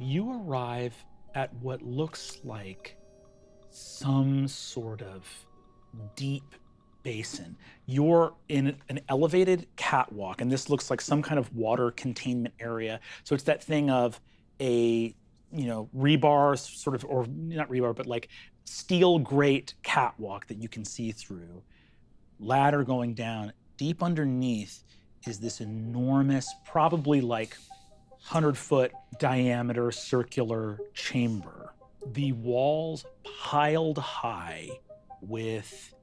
You arrive at what looks like some sort of deep basin. You're in an elevated catwalk, and this looks like some kind of water containment area. So it's that thing of a, rebar sort of, or not rebar, but like steel grate catwalk that you can see through. Ladder going down. Deep underneath is this enormous, probably like 100-foot diameter circular chamber. The walls piled high with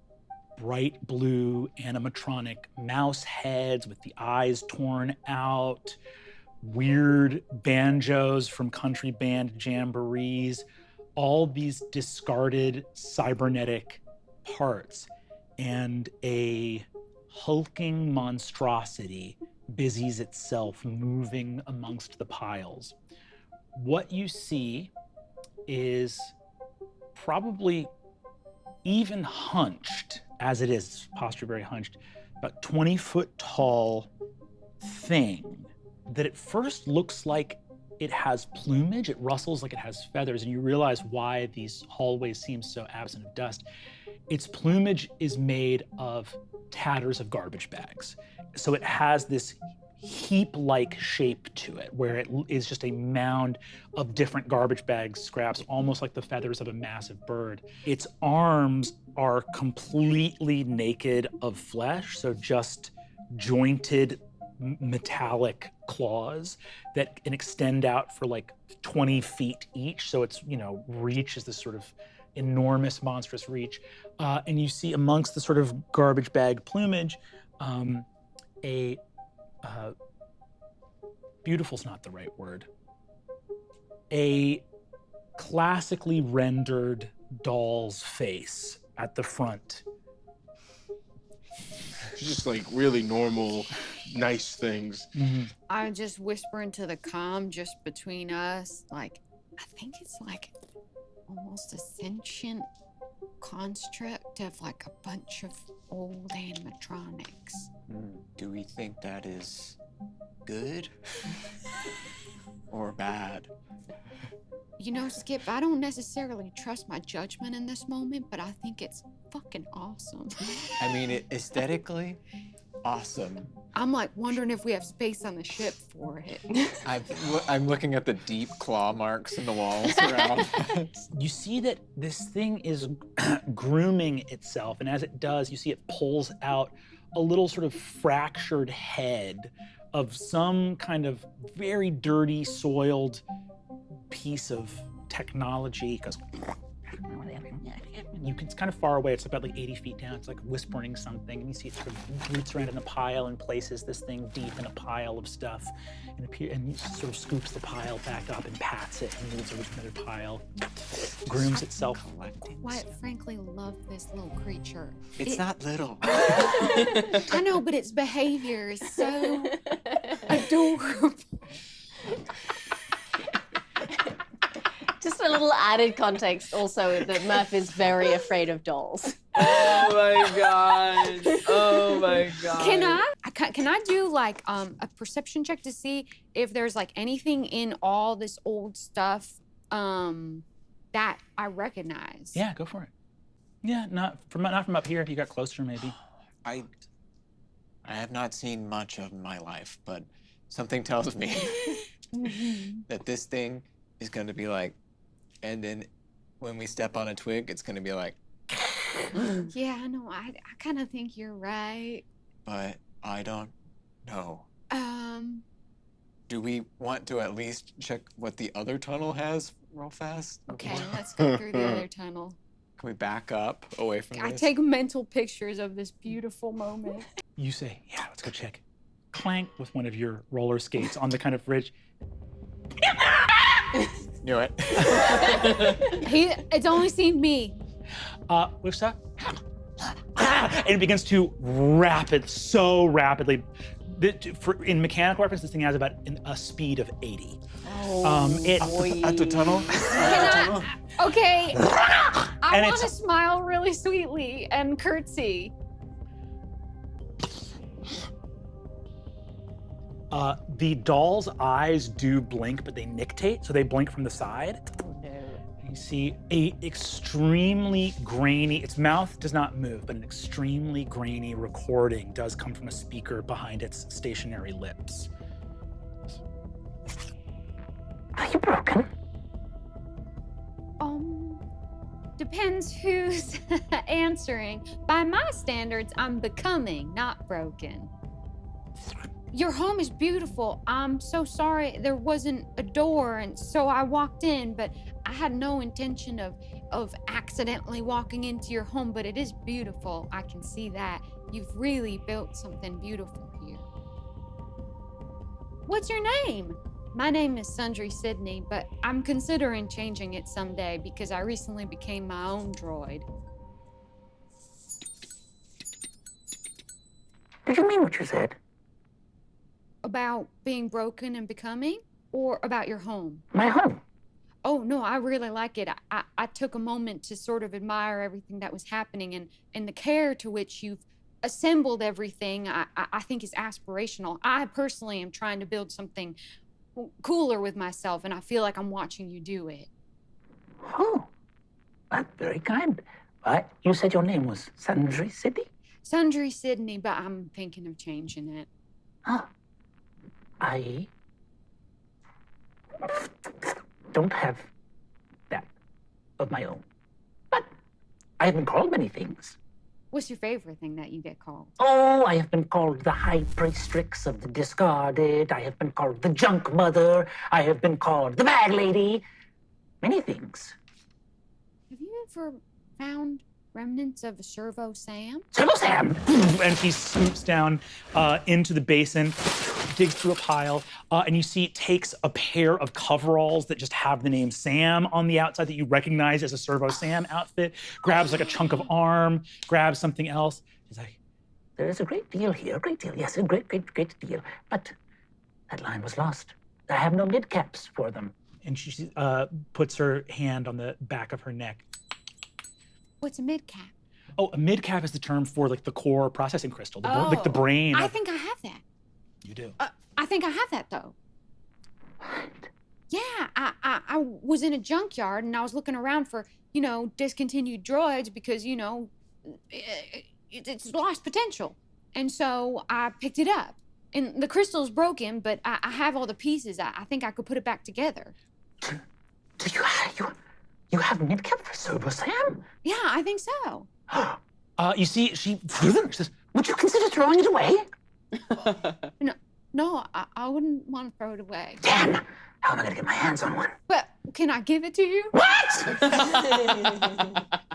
bright blue animatronic mouse heads with the eyes torn out, weird banjos from country band jamborees, all these discarded cybernetic parts, and a hulking monstrosity busies itself moving amongst the piles. What you see is probably even hunched, as it is, posture very hunched, about 20-foot tall thing that at first looks like it has plumage, it rustles like it has feathers, and you realize why these hallways seem so absent of dust. Its plumage is made of tatters of garbage bags. So it has this heap-like shape to it, where it is just a mound of different garbage bag scraps, almost like the feathers of a massive bird. Its arms are completely naked of flesh, so just jointed metallic claws that can extend out for like 20 feet each. So its, reach is this sort of enormous, monstrous reach. And you see amongst the sort of garbage bag plumage, beautiful's not the right word, a classically rendered doll's face at the front. Just like really normal, nice things. Mm-hmm. I just whisper into the comm just between us, like, I think it's like almost a sentient construct of like a bunch of old animatronics. Do we think that is good or bad? Skip, I don't necessarily trust my judgment in this moment, but I think it's fucking awesome. I mean, aesthetically, awesome. I'm like wondering if we have space on the ship for it. I'm looking at the deep claw marks in the walls around. You see that this thing is grooming itself, and as it does, you see it pulls out a little sort of fractured head of some kind of very dirty, soiled piece of technology. Because it's kind of far away. It's about like 80 feet down. It's like whispering something, and you see it sort of roots around in a pile and places this thing deep in a pile of stuff, and sort of scoops the pile back up and pats it and moves over to another pile, grooms itself. Quite frankly, love this little creature. It's not little. I know, but its behavior is so adorable. Just a little added context also that Murph is very afraid of dolls. Oh my god. Oh my god. Can I do like a perception check to see if there's like anything in all this old stuff that I recognize? Yeah, go for it. Yeah, not from up here. If you got closer, maybe. I have not seen much of my life, but something tells me that this thing is going to be like, and then when we step on a twig, it's going to be like. Yeah, I know. I kind of think you're right. But I don't know. Do we want to at least check what the other tunnel has real fast? Okay, let's go through the other tunnel. Can we back up away from I this? take mental pictures of this beautiful moment. You say, yeah, let's go check. Clank with one of your roller skates on the kind of ridge. Knew it. It's only seen me. Which that? And it begins to so rapidly. In mechanical reference, this thing has about a speed of 80. At the tunnel? Okay. I want to smile really sweetly and curtsy. The doll's eyes do blink, but they nictate, so they blink from the side. Oh no. You see a extremely grainy, its mouth does not move, but an extremely grainy recording does come from a speaker behind its stationary lips. Are you broken? Depends who's answering. By my standards, I'm becoming, not broken. Your home is beautiful. I'm so sorry there wasn't a door, and so I walked in, but I had no intention of accidentally walking into your home, but it is beautiful. I can see that. You've really built something beautiful here. What's your name? My name is Sundry Sydney, but I'm considering changing it someday because I recently became my own droid. Did you mean what you said? About being broken and becoming, or about your home? My home. Oh, no, I really like it. I took a moment to sort of admire everything that was happening, and the care to which you've assembled everything, I think is aspirational. I personally am trying to build something cooler with myself, and I feel like I'm watching you do it. Oh, that's very kind. You said your name was Sundry Sydney? Sundry Sydney, but I'm thinking of changing it. Huh. I don't have that of my own. But I have been called many things. What's your favorite thing that you get called? Oh, I have been called the high priestrix of the discarded. I have been called the junkmother. I have been called the bag lady. Many things. Have you ever found remnants of a Servo Sam? Servo Sam! And he swoops down into the basin, digs through a pile, and you see it takes a pair of coveralls that just have the name Sam on the outside that you recognize as a Servo Sam outfit, grabs like a chunk of arm, grabs something else. He's like, There is a great deal here, a great deal, yes, a great deal. But that line was lost. I have no mid-caps for them. and she puts her hand on the back of her neck. What's a mid-cap? Oh, a mid-cap is the term for like the core processing crystal, like the brain. I think I have that. You do. I think I have that though. Yeah, I was in a junkyard and I was looking around for, discontinued droids because, it's lost potential. And so I picked it up. And the crystal's broken, but I have all the pieces. I think I could put it back together. Do you have mid-cap for Servo Sam? Yeah, I think so. You see, she says, Would you consider throwing it away? No, I wouldn't want to throw it away. Damn! How am I gonna get my hands on one? But can I give it to you? What?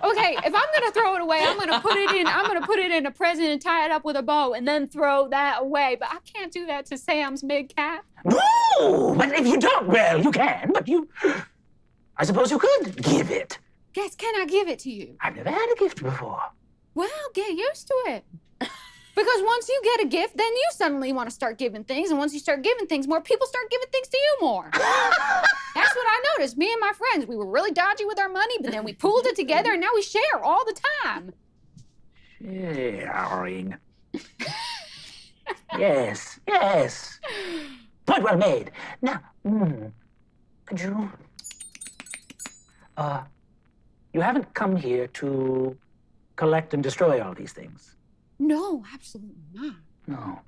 Okay, if I'm gonna throw it away, I'm gonna put it in a present and tie it up with a bow and then throw that away. But I can't do that to Sam's mid-cap. No! But if you don't, well, you can, but I suppose you could give it. Guess, can I give it to you? I've never had a gift before. Well, get used to it. Because once you get a gift, then you suddenly want to start giving things. And once you start giving things more, people start giving things to you more. That's what I noticed. Me and my friends, we were really dodgy with our money, but then we pooled it together and now we share all the time. Sharing. Yes. Point well made. Now, could you... you haven't come here to collect and destroy all these things. No, absolutely not. No.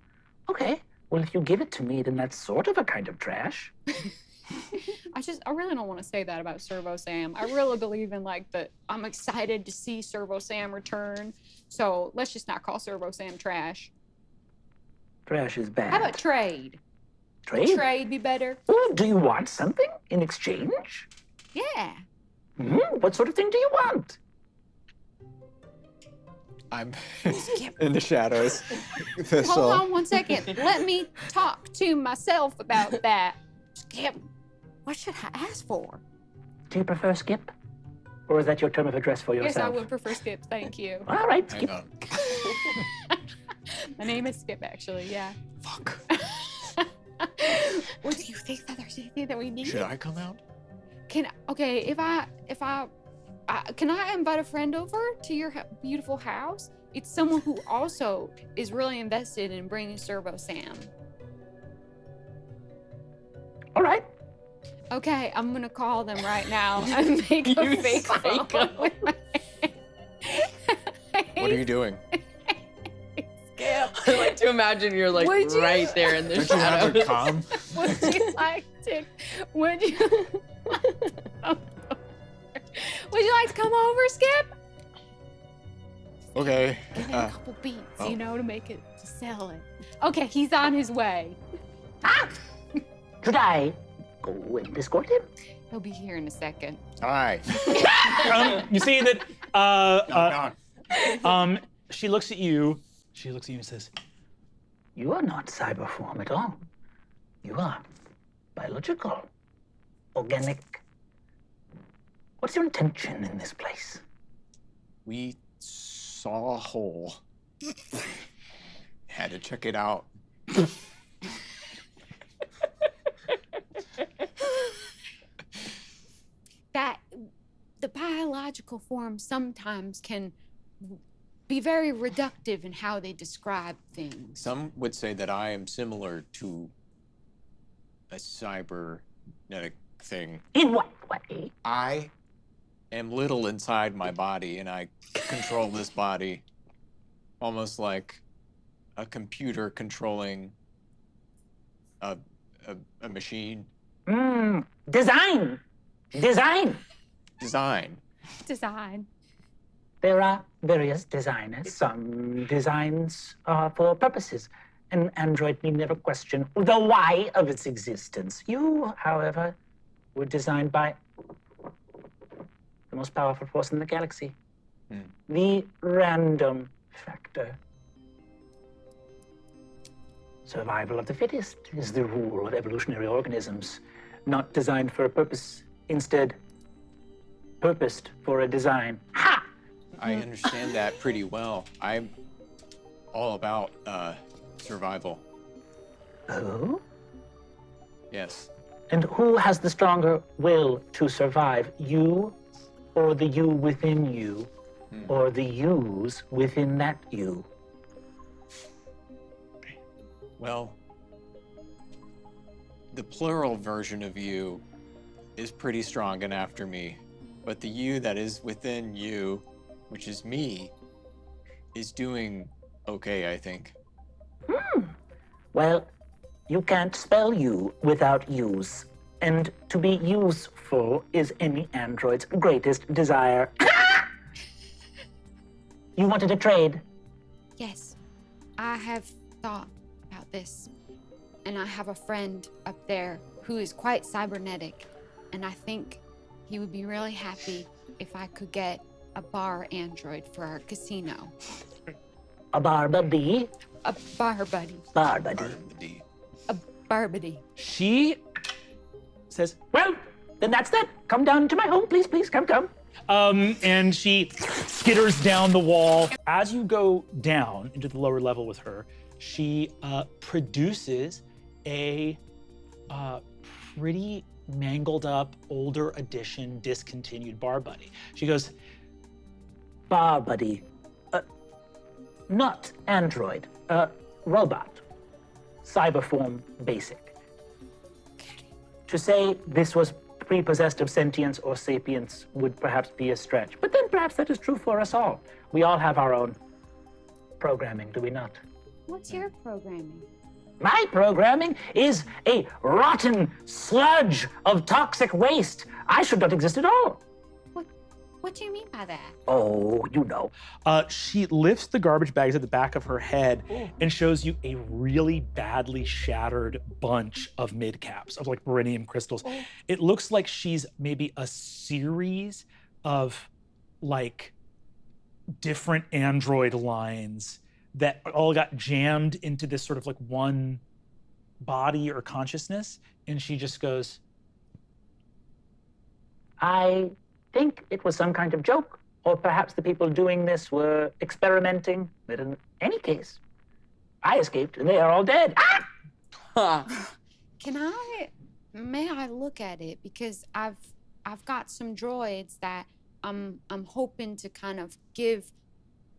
Okay. Well, if you give it to me, then that's sort of a kind of trash. I really don't want to say that about Servo Sam. I really believe in I'm excited to see Servo Sam return. So let's just not call Servo Sam trash. Trash is bad. How about trade? Trade? Trade be better? Oh, do you want something in exchange? Yeah. What sort of thing do you want? I'm in the shadows. Hold on 1 second. Let me talk to myself about that. Skip, what should I ask for? Do you prefer Skip? Or is that your term of address for yourself? Yes, I would prefer Skip, thank you. All right, Hang Skip. on. My name is Skip, actually, yeah. Fuck. What do you think that there's anything that we need? Should I come out? Can I invite a friend over to your beautiful house? It's someone who also is really invested in bringing Servo Sam. All right. Okay, I'm gonna call them right now and make a fake phone with my What are you doing? Skip. I like to imagine you're like Would you- right there in the Don't you have a shadows. calm? Would you like to? Would you? Would you like to come over, Skip? Okay. Give it a couple beats, oh. you know, to make it to sell it. Okay, he's on his way. Should I go and escort him? He'll be here in a second. All right. You see that Knock, knock. she looks at you. She looks at you and says, You are not cyber form at all. You are biological, organic. What's your intention in this place? We saw a hole. Had to check it out. That the biological form sometimes can be very reductive in how they describe things. Some would say that I am similar to a cybernetic thing. In what way? I am little inside my body, and I control this body almost like a computer controlling a machine. Design. Design. Design. Design. There are various designers. Some designs are for purposes. An android need never question the why of its existence. You, however, were designed by the most powerful force in the galaxy. The random factor. Survival of the fittest is the rule of evolutionary organisms, not designed for a purpose, instead purposed for a design. Ha! I understand that pretty well. I'm all about survival. Oh? Yes. And who has the stronger will to survive, you or the you within you, or the yous within that you? Well, the plural version of you is pretty strong and after me, but the you that is within you, which is me, is doing okay, I think. Well, you can't spell you without use. And to be useful is any android's greatest desire. You wanted a trade? Yes, I have thought about this, and I have a friend up there who is quite cybernetic, and I think he would be really happy if I could get a bar android for our casino. A bar buddy? A bar buddy. Bar buddy. D. A bar buddy. she says, Well, then that's that. Come down to my home, please, please. Come. and she skitters down the wall. As you go down into the lower level with her, she produces a pretty mangled up, older edition, discontinued bar buddy. She goes, Bar buddy. Not android. Robot. Cyberform basic. To say this was prepossessed of sentience or sapience would perhaps be a stretch. But then perhaps that is true for us all. We all have our own programming, do we not? What's your programming? My programming is a rotten sludge of toxic waste. I should not exist at all. What do you mean by that? Oh, you know. she lifts the garbage bags at the back of her head and shows you a really badly shattered bunch of mid-caps of like beryllium crystals. It looks like she's maybe a series of like different android lines that all got jammed into this sort of like one body or consciousness. And she just goes, I think it was some kind of joke, or perhaps the people doing this were experimenting. But in any case, I escaped and they are all dead. Ah! May I look at it? Because I've got some droids that I'm hoping to kind of give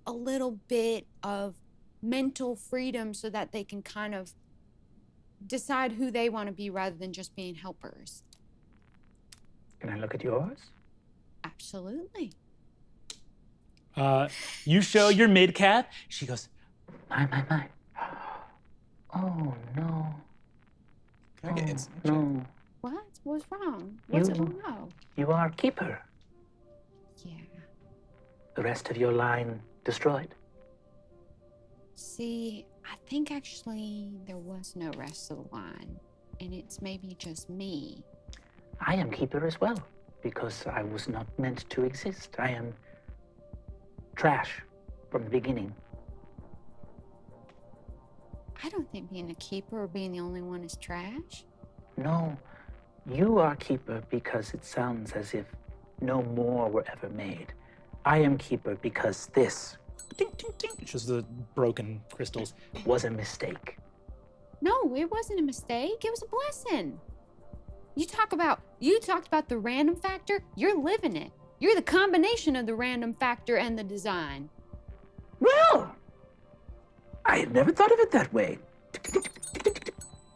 a little bit of mental freedom so that they can kind of decide who they want to be rather than just being helpers. Can I look at yours? Absolutely. You show your mid cap. She goes, My. Oh, no. Can I get Oh, insight check? no. What? What's wrong? What's it? You- No. You are keeper. Yeah. The rest of your line destroyed. See, I think actually there was no rest of the line, and it's maybe just me. I am keeper as well, because I was not meant to exist. I am trash from the beginning. I don't think being a keeper or being the only one is trash. No, you are keeper because it sounds as if no more were ever made. I am keeper because this ding, ding, ding. It's just the broken crystals. was a mistake. No, it wasn't a mistake. It was a blessing. You talked about the random factor. You're living it. You're the combination of the random factor and the design. Well, I had never thought of it that way.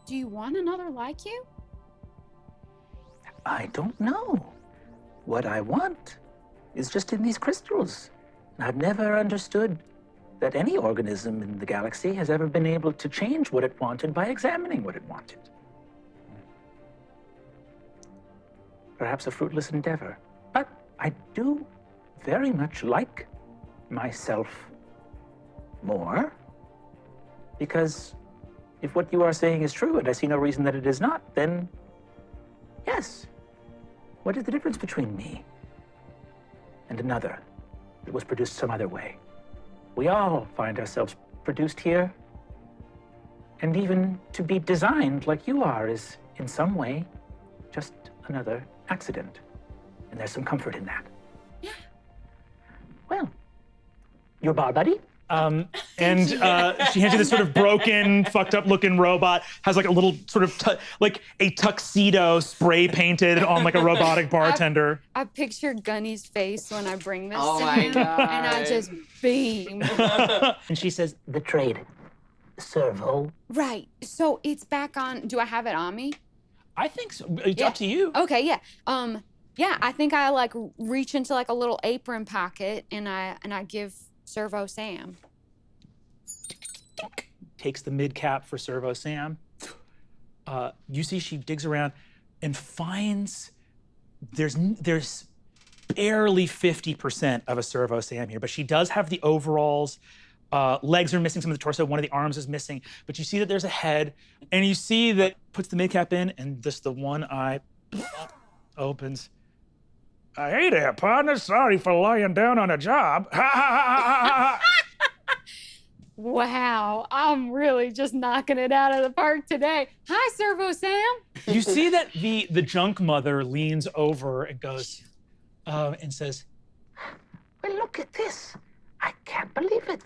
Do you want another like you? I don't know. What I want is just in these crystals. I've never understood that any organism in the galaxy has ever been able to change what it wanted by examining what it wanted. Perhaps a fruitless endeavor, but I do very much like myself more, because if what you are saying is true, and I see no reason that it is not, then yes. What is the difference between me and another that was produced some other way? We all find ourselves produced here, and even to be designed like you are is, in some way, just another accident. And there's some comfort in that. Yeah. Well, your bar buddy? And she hands you this sort of broken, fucked up looking robot, has like a little sort of, like a tuxedo spray painted on like a robotic bartender. I picture Gunny's face when I bring this Oh to my him, God. and I just beam. And she says, the trade. Servo. Right. So it's back on. Do I have it on me? I think so. It's Yeah. up to you. Okay. Yeah. Yeah. I think I like reach into like a little apron pocket, and I give Servo Sam. Takes the mid cap for Servo Sam. You see she digs around and finds there's barely 50% of a Servo Sam here, but she does have the overalls. Legs are missing, some of the torso, one of the arms is missing, but you see that there's a head, and you see that puts the mid cap in, and just the one eye opens. Hey there, partner. Sorry for lying down on a job. Wow, I'm really just knocking it out of the park today. Hi, Servo Sam. You see that the junk mother leans over and goes, and says, Well, look at this. I can't believe it.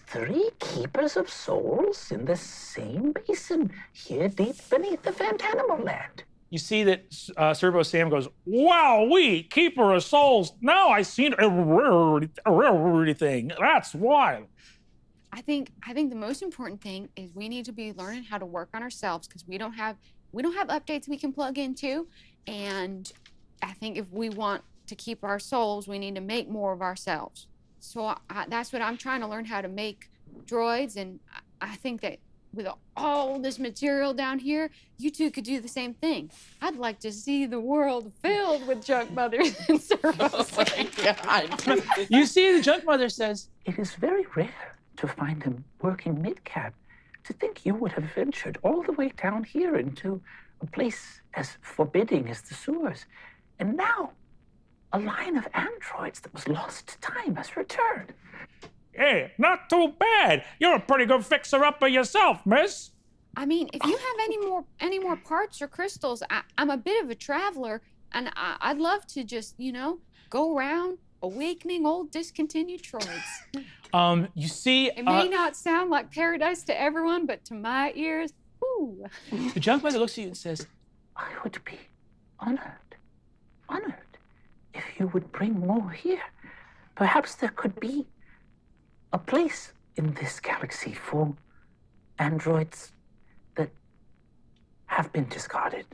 3 keepers of souls in the same basin, here deep beneath the Fantanimal land. you see that Servo Sam goes, wow, keeper of souls. Now I seen everything. That's wild. I think the most important thing is we need to be learning how to work on ourselves because we don't have updates we can plug into, and I think if we want to keep our souls, we need to make more of ourselves. So that's what I'm trying to learn, how to make droids, and I think that with all this material down here, you two could do the same thing. I'd like to see the world filled with junk mothers and servos. Oh my God. You see the junk mother says, It is very rare to find him working mid-cap. To think you would have ventured all the way down here into a place as forbidding as the sewers. And now, a line of androids that was lost to time has returned. hey, not too bad. You're a pretty good fixer-upper yourself, miss. I mean, if you have any more parts or crystals, I'm a bit of a traveler, and I'd love to just, go around awakening old discontinued droids. You see, It may not sound like paradise to everyone, but to my ears, whoo. the junk mother looks at you and says, I would be honored if you would bring more here. Perhaps there could be a place in this galaxy for androids that have been discarded.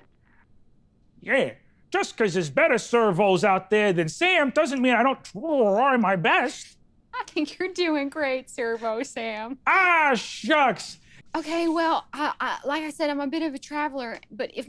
Yeah, just because there's better servos out there than Sam doesn't mean I don't try my best. I think you're doing great, Servo Sam. Ah, shucks. Okay, well, like I said, I'm a bit of a traveler, but if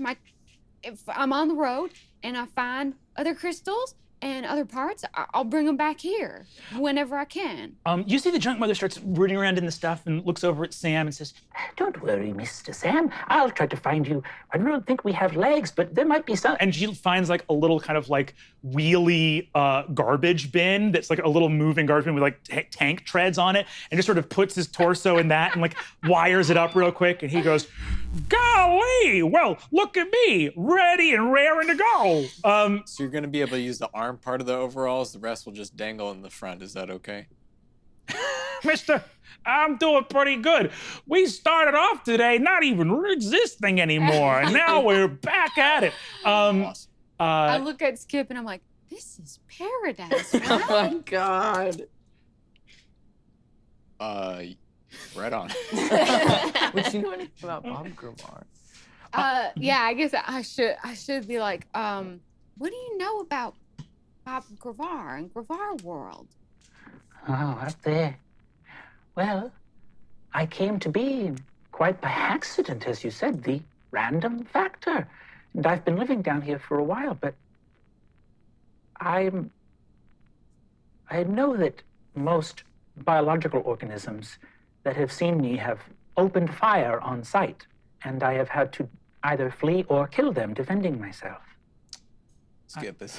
I'm on the road and I find other crystals and other parts, I'll bring them back here whenever I can. You see the junk mother starts rooting around in the stuff and looks over at Sam and says, Don't worry, Mr. Sam. I'll try to find you. I don't think we have legs, but there might be some. and she finds like a little kind of like wheelie garbage bin that's like a little moving garbage bin with like tank treads on it, and just sort of puts his torso in that and like wires it up real quick, and he goes, golly, well, look at me, ready and raring to go. So you're gonna be able to use the arm part of the overalls. The rest will just dangle in the front. Is that okay? Mister, I'm doing pretty good. We started off today not even existing anymore, and now we're back at it. Awesome. I look at Skip and I'm like, this is paradise, Oh right? my god. Right on. Would you know anything about Bob Gravar? Yeah, I guess I should be like, what do you know about Bob Gravar and Gravar World? Oh, up there. Well, I came to be quite by accident, as you said, the random factor. And I've been living down here for a while, but I know that most biological organisms that have seen me have opened fire on sight, and I have had to either flee or kill them, defending myself. Skip this.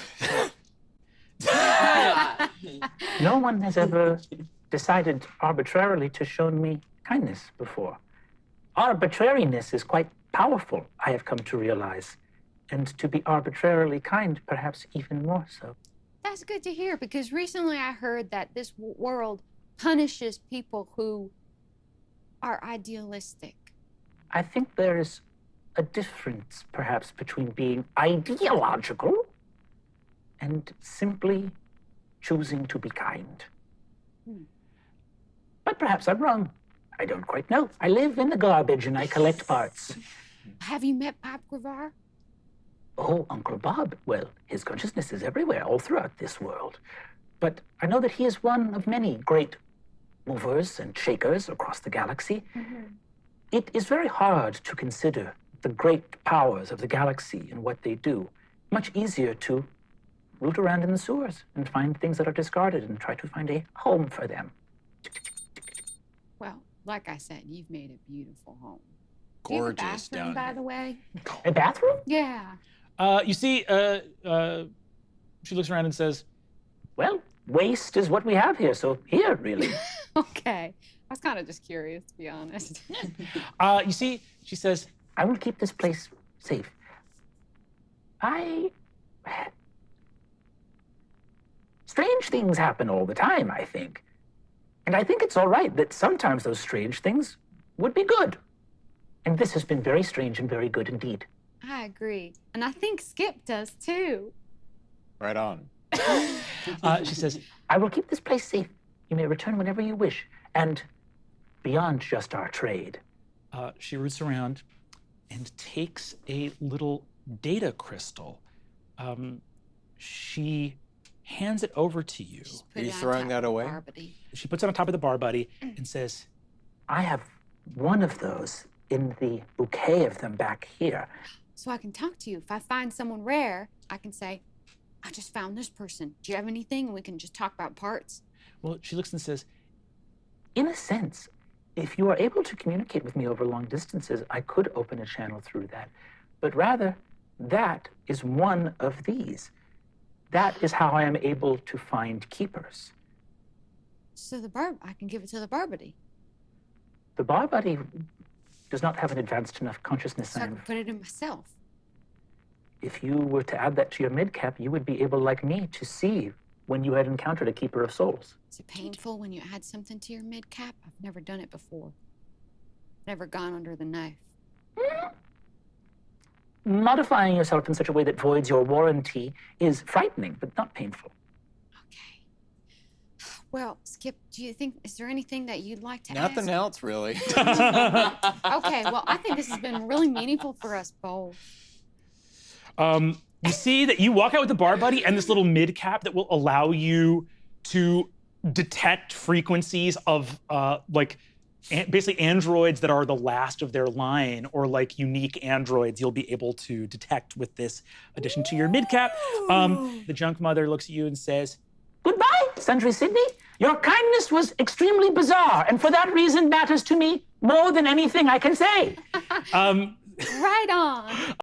No one has ever decided arbitrarily to show me kindness before. Arbitrariness is quite powerful, I have come to realize, and to be arbitrarily kind, perhaps even more so. That's good to hear, because recently I heard that this world punishes people who are idealistic. I think there is a difference, perhaps, between being ideological and simply choosing to be kind. But perhaps I'm wrong. I don't quite know. I live in the garbage and I collect parts. Have you met Bob Gravar? Oh, Uncle Bob. Well, his consciousness is everywhere, all throughout this world. But I know that he is one of many great movers and shakers across the galaxy. It is very hard to consider the great powers of the galaxy and what they do. Much easier to root around in the sewers and find things that are discarded and try to find a home for them. Well, like I said, you've made a beautiful home. Do you have a Gorgeous bathroom, down by here. the way? A bathroom? Yeah. You see, she looks around and says, Well, waste is what we have here, so here, really. Okay. I was kind of just curious, to be honest. you see, she says, I will keep this place safe. Strange things happen all the time, I think. And I think it's all right that sometimes those strange things would be good. And this has been very strange and very good indeed. I agree. And I think Skip does too. Right on. she says, I will keep this place safe. You may return whenever you wish. And beyond just our trade. she roots around and takes a little data crystal. She hands it over to you. Just Are put you it on throwing top that of the away? bar, buddy. She puts it on top of the bar buddy and says, I have one of those in the bouquet of them back here. So I can talk to you. If I find someone rare, I can say, I just found this person. Do you have anything? And we can just talk about parts. well, she looks and says, In a sense, if you are able to communicate with me over long distances, I could open a channel through that. But rather, that is one of these. That is how I am able to find keepers. So I can give it to the bar buddy. The bar buddy does not have an advanced enough consciousness. So I can put it in myself. If you were to add that to your midcap, you would be able, like me, to see when you had encountered a keeper of souls. Is it painful when you add something to your mid cap? I've never done it before. Never gone under the knife. Modifying yourself in such a way that voids your warranty is frightening, but not painful. Okay. Well, Skip, is there anything that you'd like to Nothing ask? else, really. Okay, well, I think this has been really meaningful for us both. You see that you walk out with the bar buddy and this little mid cap that will allow you to detect frequencies of basically androids that are the last of their line, or like unique androids you'll be able to detect with this addition to your mid cap. The junk mother looks at you and says, Goodbye, Sundry Sydney. Your kindness was extremely bizarre, and for that reason matters to me more than anything I can say. Right on.